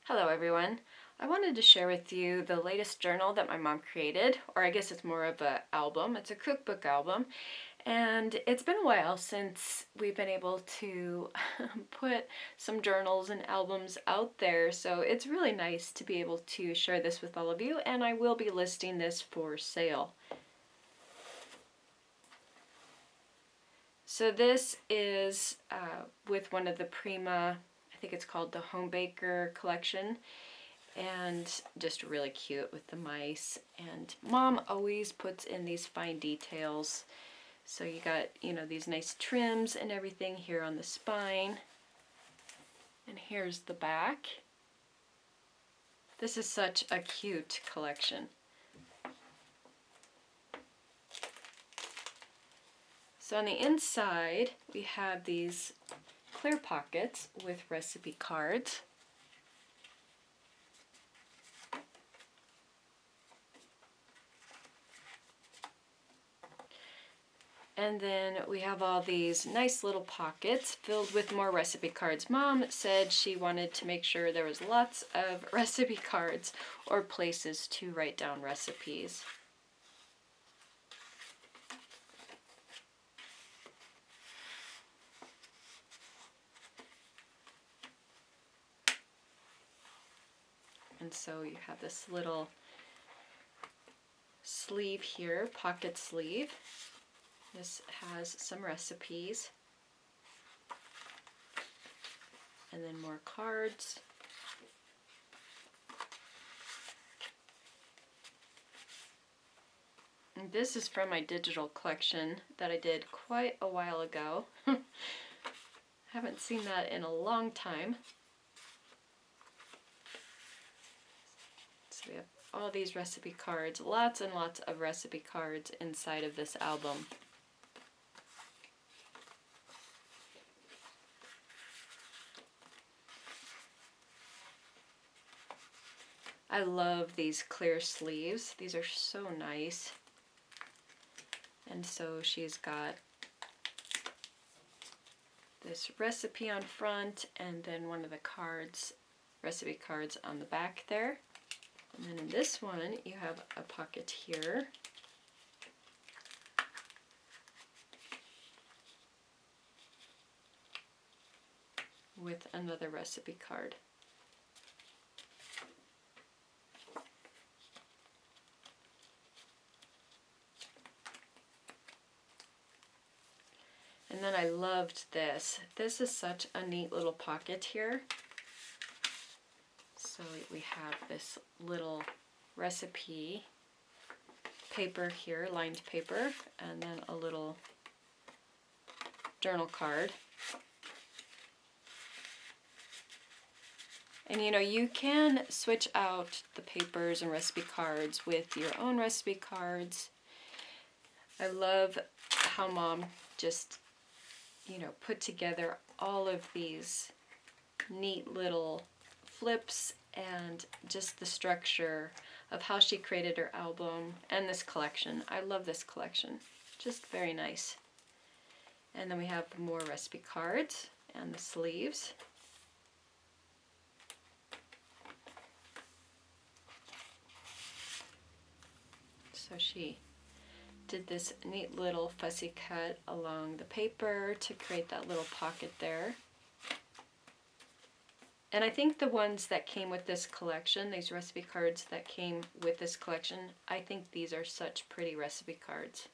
Hello everyone. I wanted to share with you the latest journal that my mom created, or I guess it's more of an album. It's a cookbook album, and it's been a while since we've been able to put some journals and albums out there, so it's really nice to be able to share this with all of you, and I will be listing this for sale. So this is with one of the Prima, I think it's called the Home Baker collection, and just really cute with the mice. And Mom always puts in these fine details. So you got, these nice trims and everything here on the spine. And here's the back. This is such a cute collection. So on the inside, we have these clear pockets with recipe cards. And then we have all these nice little pockets filled with more recipe cards. Mom said she wanted to make sure there was lots of recipe cards or places to write down recipes. And so you have this little sleeve here, pocket sleeve. This has some recipes. And then more cards. And this is from my digital collection that I did quite a while ago. Haven't seen that in a long time. So we have all these recipe cards, lots and lots of recipe cards inside of this album. I love these clear sleeves. These are so nice. And so she's got this recipe on front and then one of the cards, recipe cards on the back there. And then in this one, you have a pocket here. With another recipe card. And then I loved this. This is such a neat little pocket here. So we have this little recipe paper here, lined paper, and then a little journal card. And you can switch out the papers and recipe cards with your own recipe cards. I love how Mom just put together all of these neat little flips and just the structure of how she created her album and this collection. I love this collection. Just very nice. And then we have more recipe cards and the sleeves. So she did this neat little fussy cut along the paper to create that little pocket there. And I think the ones that came with this collection, these recipe cards that came with this collection, I think these are such pretty recipe cards.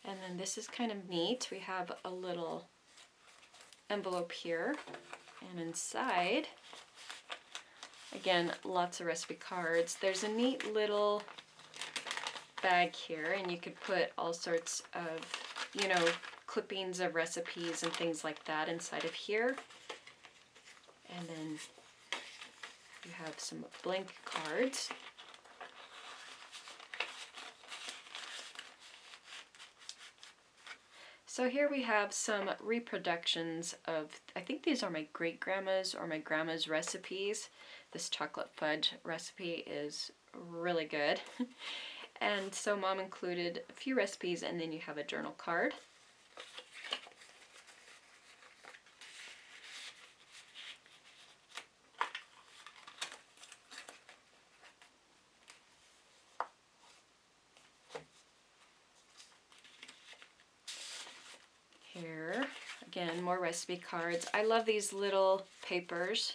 And then this is kind of neat. We have a little envelope here, and inside, again, lots of recipe cards. There's a neat little bag here, and you could put all sorts of, clippings of recipes and things like that inside of here. And then you have some blank cards. So here we have some reproductions of, I think these are my great-grandma's or my grandma's recipes. This chocolate fudge recipe is really good. And so Mom included a few recipes, and then you have a journal card. Here, again, more recipe cards. I love these little papers,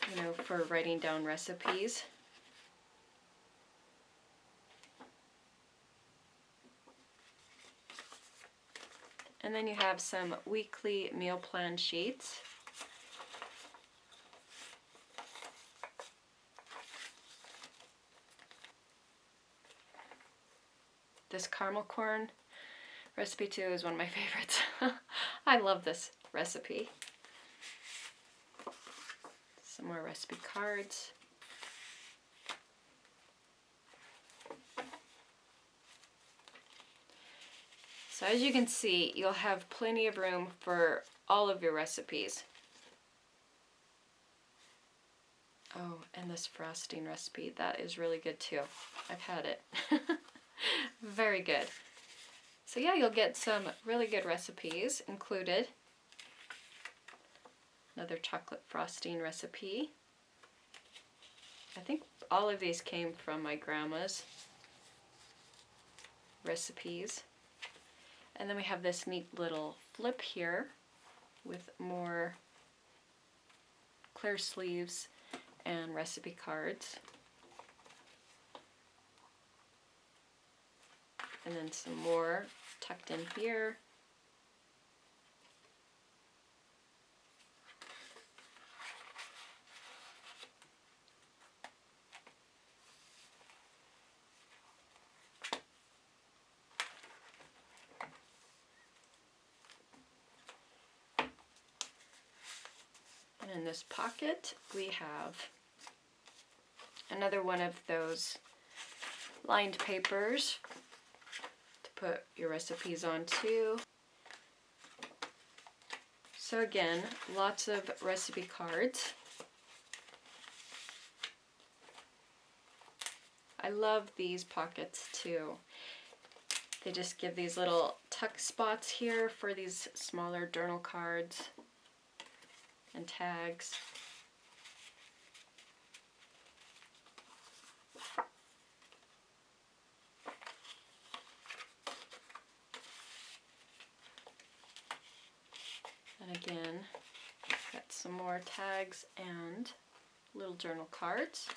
you know, for writing down recipes. And then you have some weekly meal plan sheets. This caramel corn recipe too is one of my favorites. I love this recipe. Some more recipe cards. So as you can see, you'll have plenty of room for all of your recipes. Oh, and this frosting recipe, that is really good too. I've had it. Very good. So yeah, you'll get some really good recipes included. Another chocolate frosting recipe. I think all of these came from my grandma's recipes. And then we have this neat little flip here with more clear sleeves and recipe cards. And then some more tucked in here. And in this pocket we have another one of those lined papers to put your recipes on too. So again, lots of recipe cards. I love these pockets too. They just give these little tuck spots here for these smaller journal cards and tags. And again, got some more tags and little journal cards.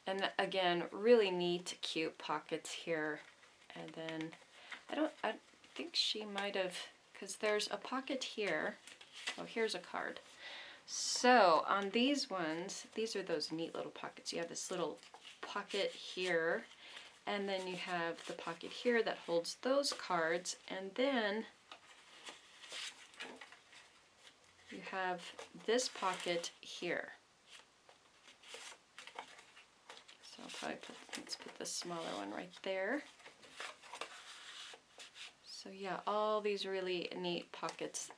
And again, really neat, cute pockets here. And then, I think she might have, because there's a pocket here. Oh, here's a card. So on these ones, these are those neat little pockets. You have this little pocket here, and then you have the pocket here that holds those cards, and then you have this pocket here. So I'll probably let's put the smaller one right there. So yeah, all these really neat pockets.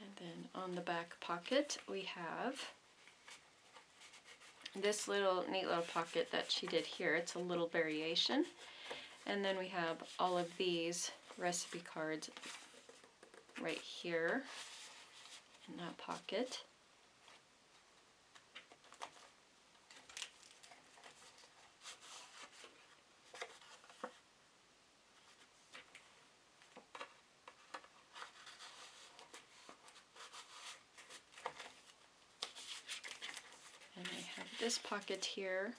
And then on the back pocket we have this neat little pocket that she did here. It's a little variation. And then we have all of these recipe cards right here in that pocket. And I have this pocket here.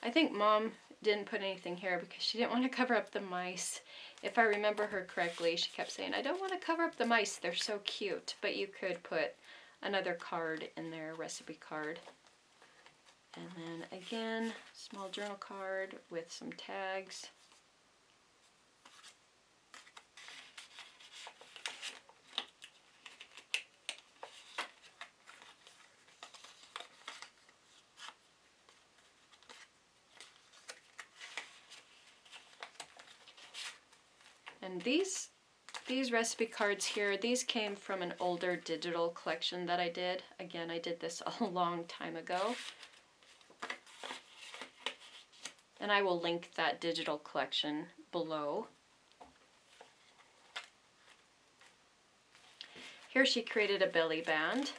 I think Mom didn't put anything here because she didn't want to cover up the mice. If I remember her correctly, she kept saying, I don't want to cover up the mice, they're so cute. But you could put another card in there, recipe card. And then again, small journal card with some tags. And these recipe cards here, these came from an older digital collection that I did. Again, I did this a long time ago. And I will link that digital collection below. Here she created a belly band.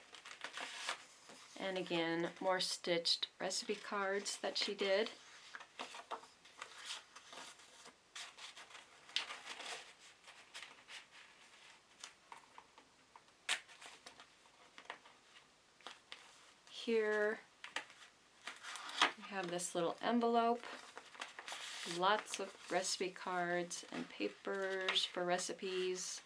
And again, more stitched recipe cards that she did. Here we have this little envelope, lots of recipe cards and papers for recipes.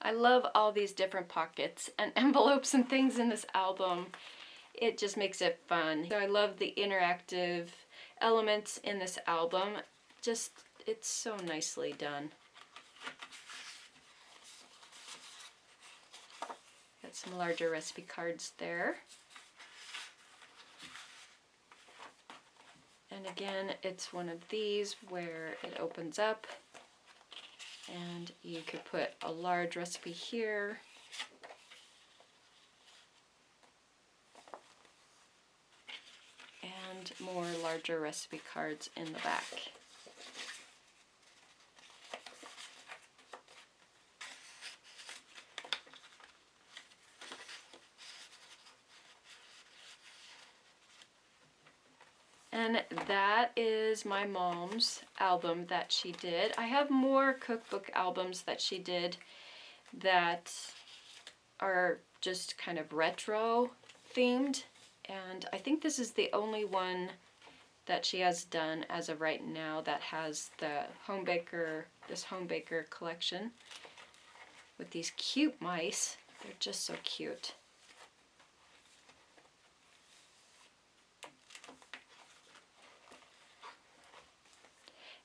I love all these different pockets and envelopes and things in this album. It just makes it fun. So I love the interactive elements in this album. Just, it's so nicely done. Got some larger recipe cards there. And again, it's one of these where it opens up. And you could put a large recipe here. And more larger recipe cards in the back. And that is my mom's album that she did. I have more cookbook albums that she did that are just kind of retro themed. And I think this is the only one that she has done as of right now that has the this home baker collection with these cute mice. They're just so cute.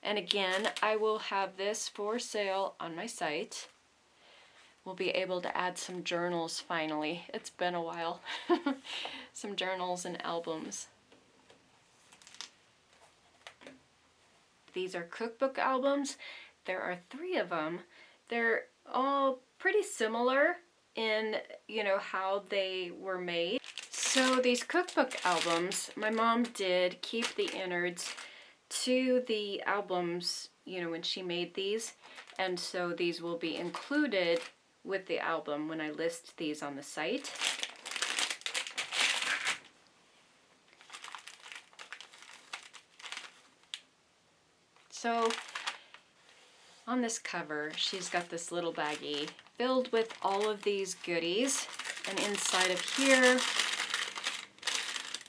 And again, I will have this for sale on my site. We'll be able to add some journals finally. It's been a while. Some journals and albums. These are cookbook albums. There are 3 of them. They're all pretty similar in, you know, how they were made. So these cookbook albums, my mom did keep the innards to the albums, you know, when she made these, and so these will be included with the album when I list these on the site. So on this cover, she's got this little baggie filled with all of these goodies, and inside of here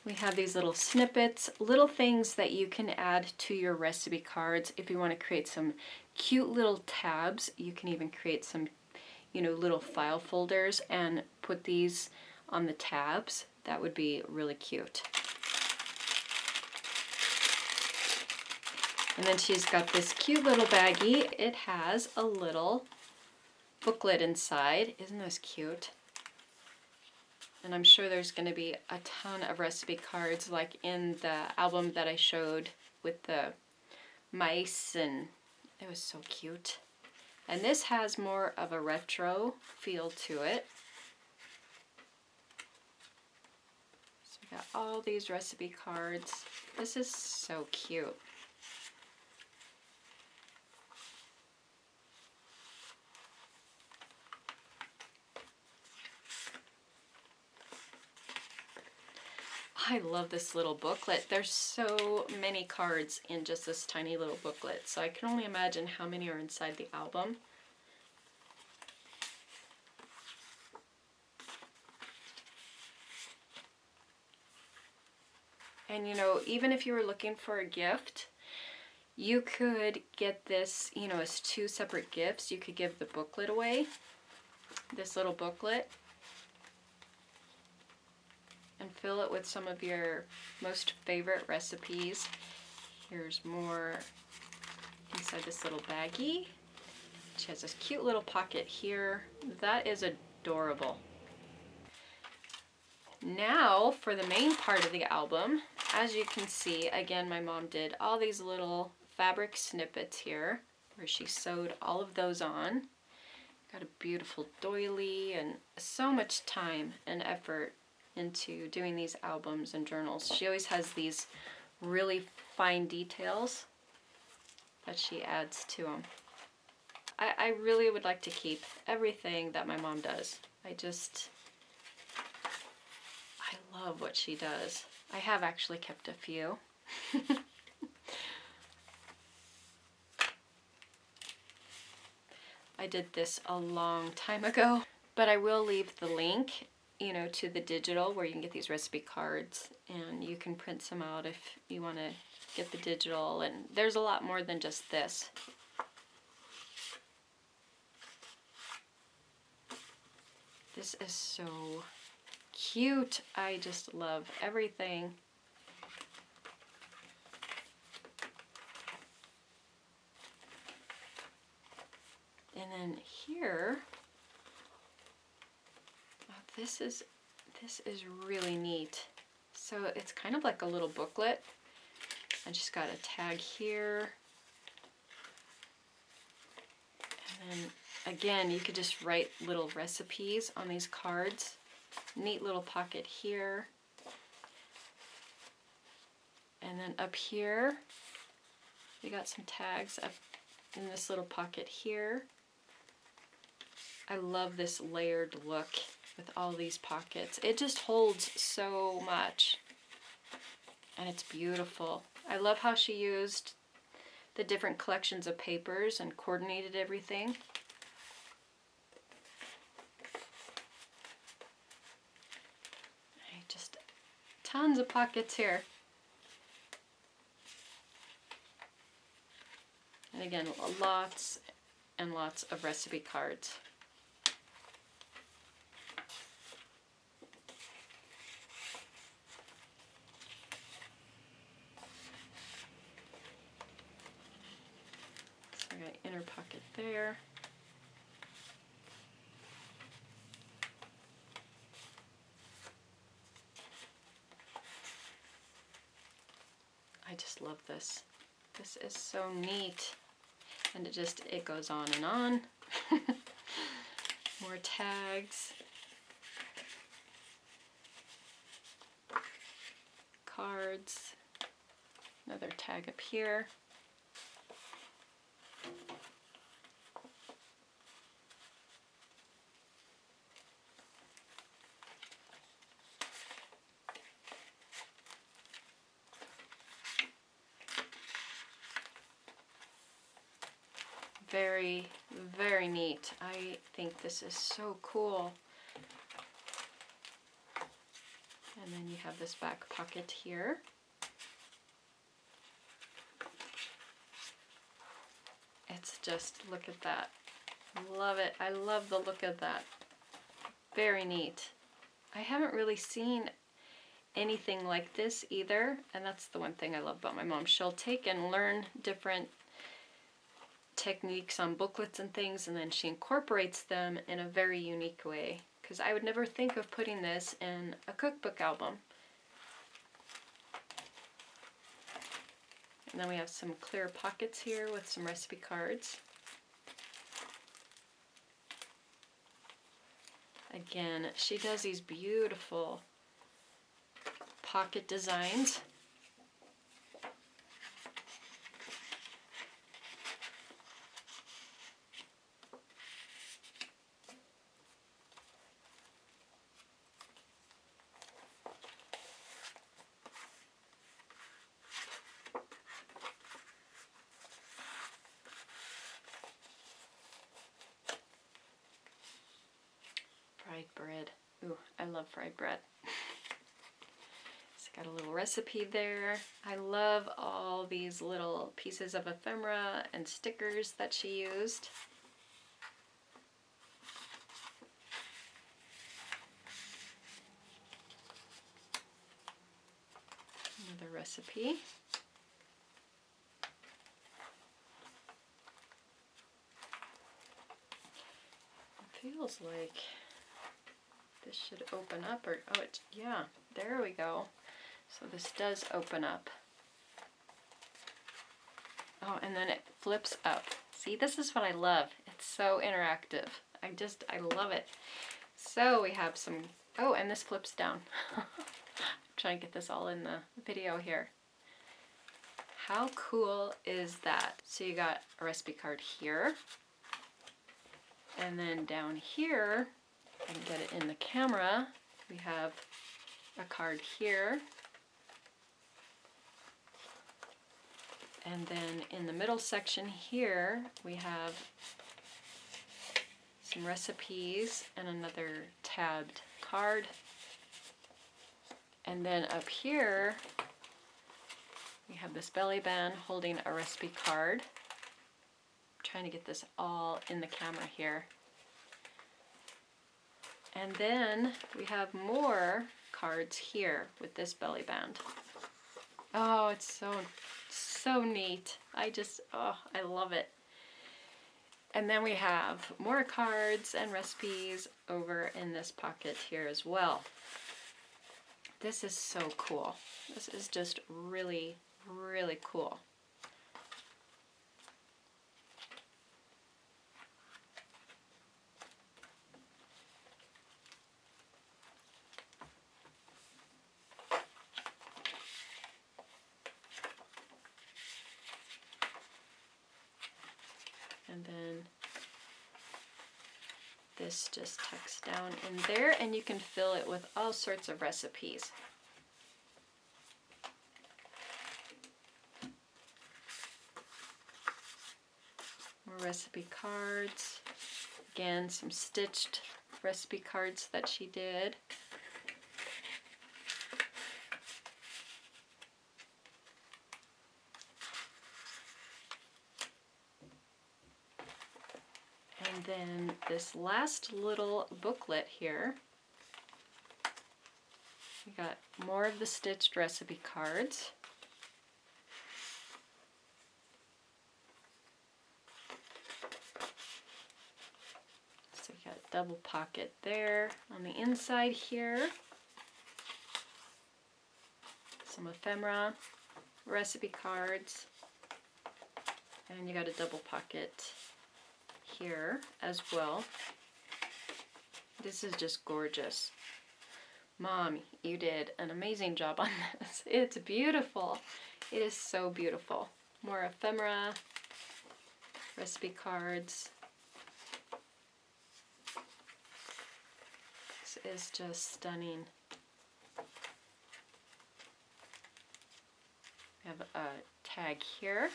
we have these little snippets, little things that you can add to your recipe cards. If you want to create some cute little tabs, you can even create some, you know, little file folders and put these on the tabs. That would be really cute. And then she's got this cute little baggie. It has a little booklet inside. Isn't this cute? And I'm sure there's going to be a ton of recipe cards like in the album that I showed with the mice, and it was so cute. And this has more of a retro feel to it. So we got all these recipe cards. This is so cute. I love this little booklet. There's so many cards in just this tiny little booklet, so I can only imagine how many are inside the album. And you know, even if you were looking for a gift, you could get this, you know, as 2 separate gifts. You could give the booklet away, this little booklet, and fill it with some of your most favorite recipes. Here's more inside this little baggie. She has this cute little pocket here. That is adorable. Now for the main part of the album. As you can see, again, my mom did all these little fabric snippets here where she sewed all of those on. Got a beautiful doily, and so much time and effort into doing these albums and journals. She always has these really fine details that she adds to them. I really would like to keep everything that my mom does. I love what she does. I have actually kept a few. I did this a long time ago, but I will leave the link, you know, to the digital where you can get these recipe cards, and you can print some out if you want to get the digital, and there's a lot more than just this. This is so cute. I just love everything. And then here, oh, this is really neat. So it's kind of like a little booklet. I just got a tag here. And then again, you could just write little recipes on these cards. Neat little pocket here. And then up here, we got some tags up in this little pocket here. I love this layered look with all these pockets. It just holds so much, and it's beautiful. I love how she used the different collections of papers and coordinated everything. Just tons of pockets here. And again, lots and lots of recipe cards. So I got inner pocket there. I just love this. This is so neat. And it goes on and on. More tags. Cards. Another tag up here. Very, very neat. I think this is so cool. And then you have this back pocket here. It's just, look at that. Love it. I love the look of that. Very neat. I haven't really seen anything like this either, and that's the one thing I love about my mom. She'll take and learn different techniques on booklets and things, and then she incorporates them in a very unique way, because I would never think of putting this in a cookbook album. And then we have some clear pockets here with some recipe cards. Again, she does these beautiful pocket designs. fried bread. Ooh, I love fried bread. It's got a little recipe there. I love all these little pieces of ephemera and stickers that she used. Another recipe. It feels like this should open up, or oh, yeah, there we go. So this does open up. Oh, and then it flips up. See, this is what I love. It's so interactive. I love it. So we have some, oh, and this flips down. I'm trying to get this all in the video here. How cool is that? So you got a recipe card here. And then down here, I can get it in the camera, we have a card here. And then in the middle section here, we have some recipes and another tabbed card. And then up here, we have this belly band holding a recipe card. I'm trying to get this all in the camera here. And then we have more cards here with this belly band. Oh, it's so neat. Oh, I love it. And then we have more cards and recipes over in this pocket here as well. This is so cool. This is just really, really cool. And then this just tucks down in there, and you can fill it with all sorts of recipes. More recipe cards. Again, some stitched recipe cards that she did. And then this last little booklet here, we got more of the stitched recipe cards. So we got a double pocket there on the inside here. Some ephemera, recipe cards, and you got a double pocket here as well. This is just gorgeous. Mom, you did an amazing job on this. It's beautiful. It is so beautiful. More ephemera, recipe cards. This is just stunning. We have a tag here.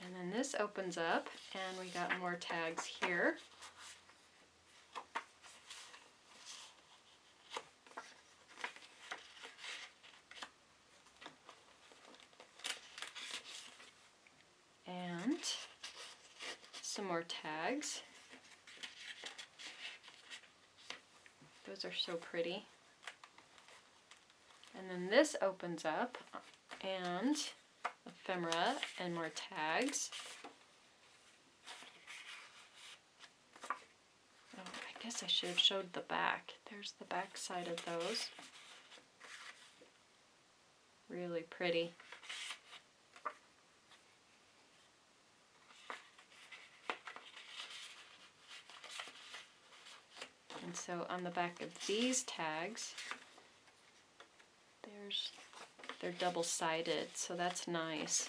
And then this opens up, and we got more tags here. And some more tags. Those are so pretty. And then this opens up, and ephemera and more tags. Oh, I guess I should have showed the back. There's the back side of those. Really pretty. And so on the back of these tags, they're double-sided, so that's nice.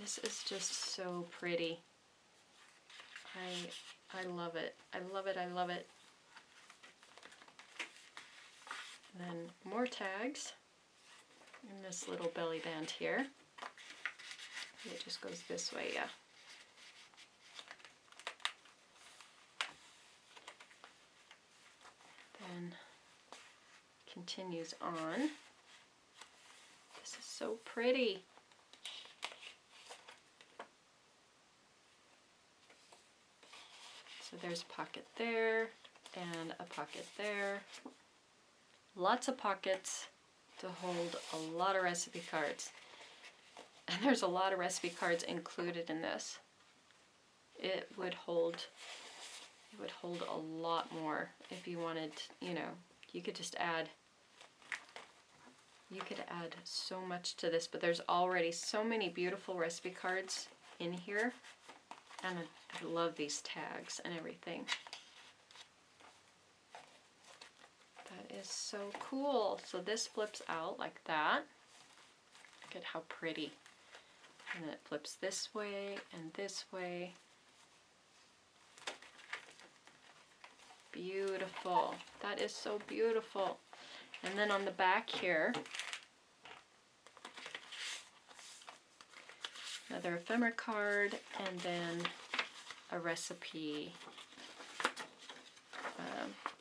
This is just so pretty. I love it. I love it. I love it. And then more tags in this little belly band here. It just goes this way, yeah. Then continues on. This is so pretty. So there's a pocket there and a pocket there. Lots of pockets to hold a lot of recipe cards. And there's a lot of recipe cards included in this. It would hold a lot more if you wanted, you know, you could add so much to this, but there's already so many beautiful recipe cards in here. And I love these tags and everything. That is so cool. So this flips out like that. Look at how pretty. And then it flips this way and this way. Beautiful. That is so beautiful. And then on the back here, another ephemera card, and then a recipe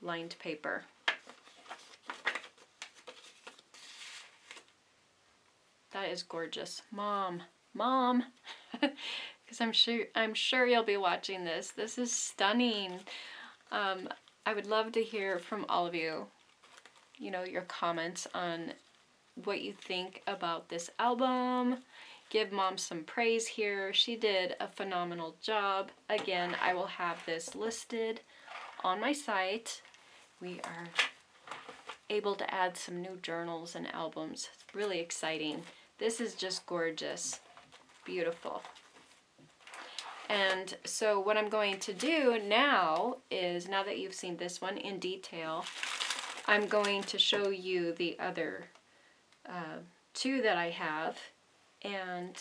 lined paper. That is gorgeous. Mom, because I'm sure you'll be watching this. This is stunning. I would love to hear from all of you, you know, your comments on what you think about this album. Give Mom some praise here. She did a phenomenal job. Again, I will have this listed on my site. We are able to add some new journals and albums. It's really exciting. This is just gorgeous. Beautiful. And so what I'm going to do now is, now that you've seen this one in detail, I'm going to show you the other two that I have and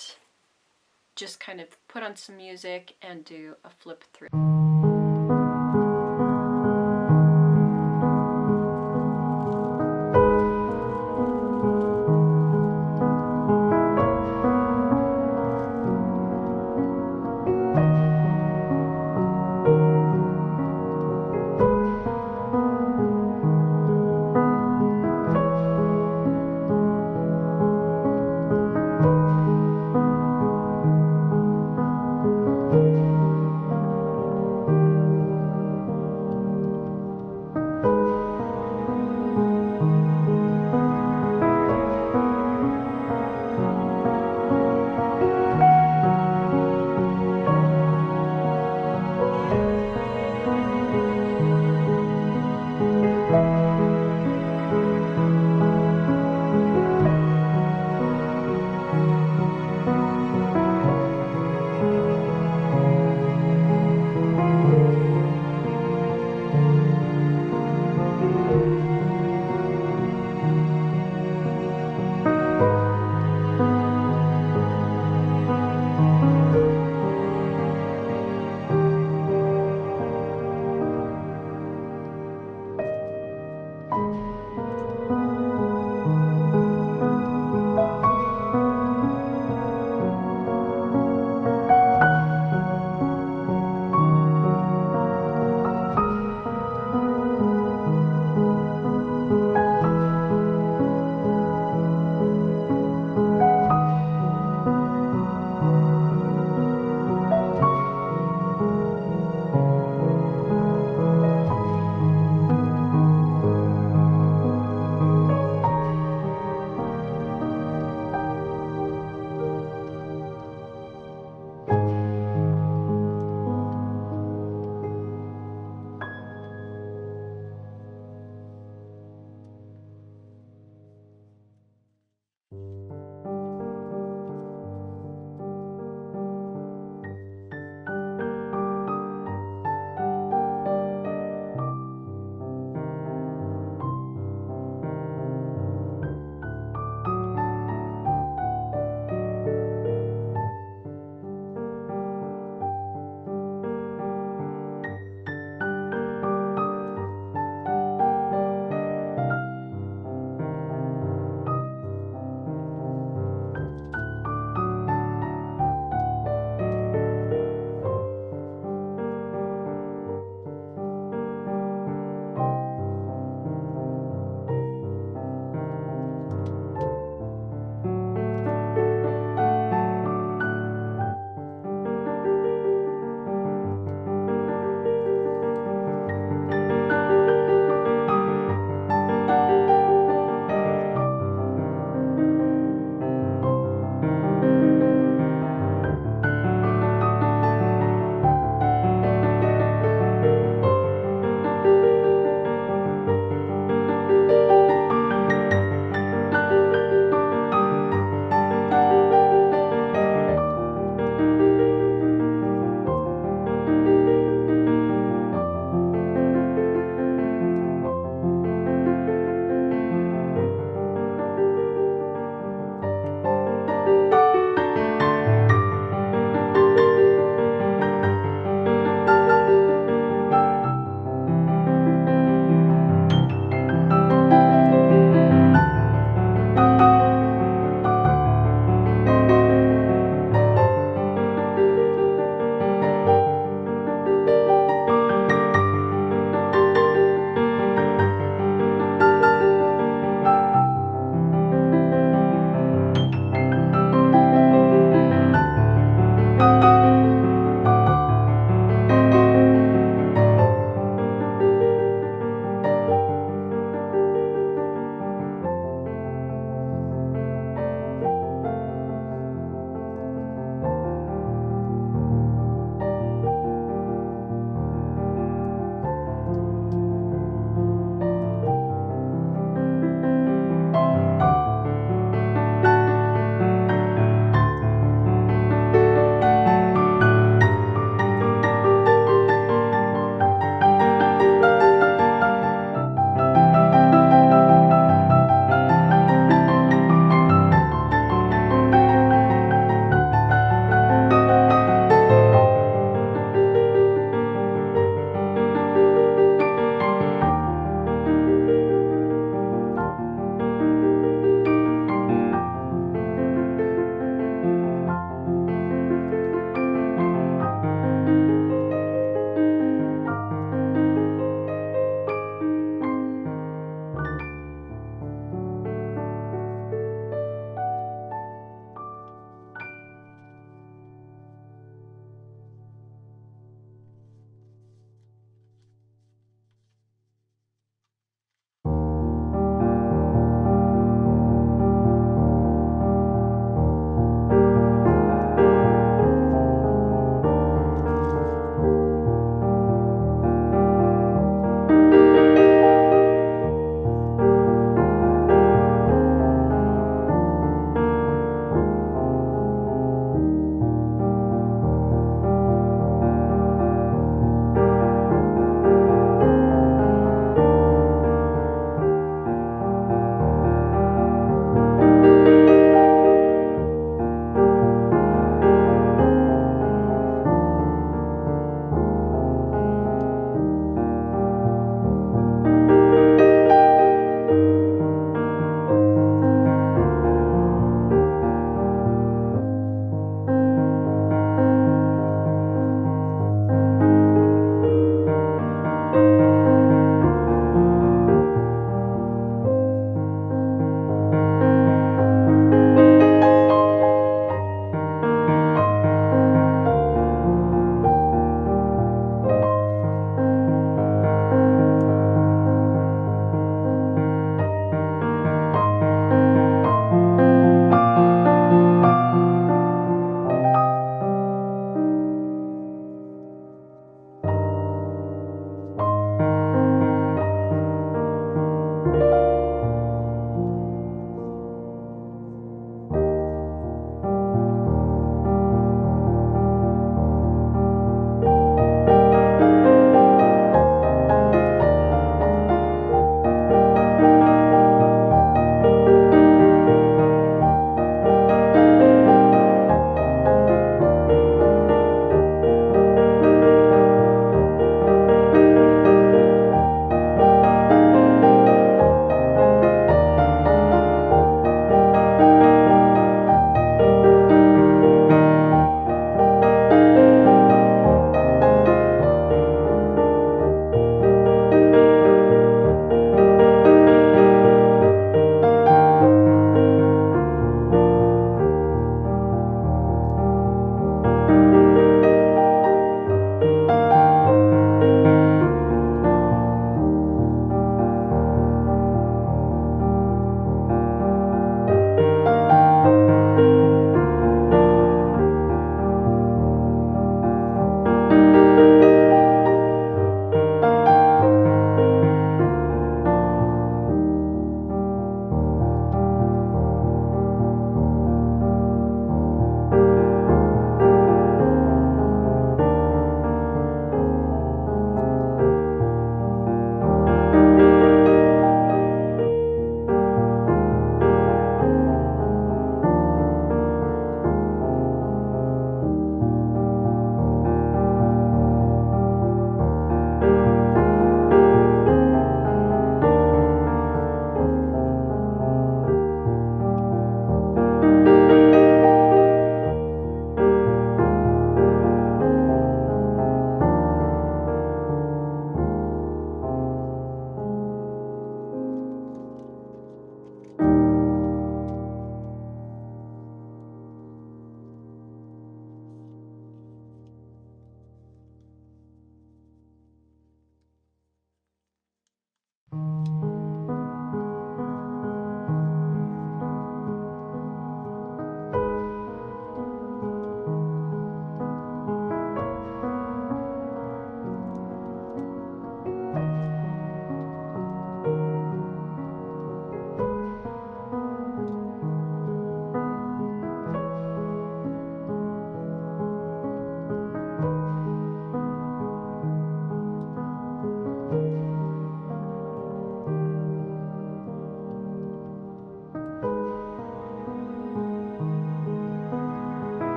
just kind of put on some music and do a flip through.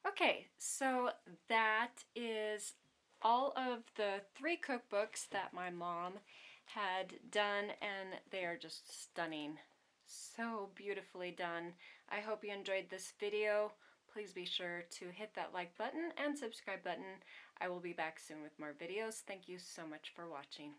Okay, so that is all of the 3 cookbooks that my mom had done, and they are just stunning. So beautifully done. I hope you enjoyed this video. Please be sure to hit that like button and subscribe button. I will be back soon with more videos. Thank you so much for watching.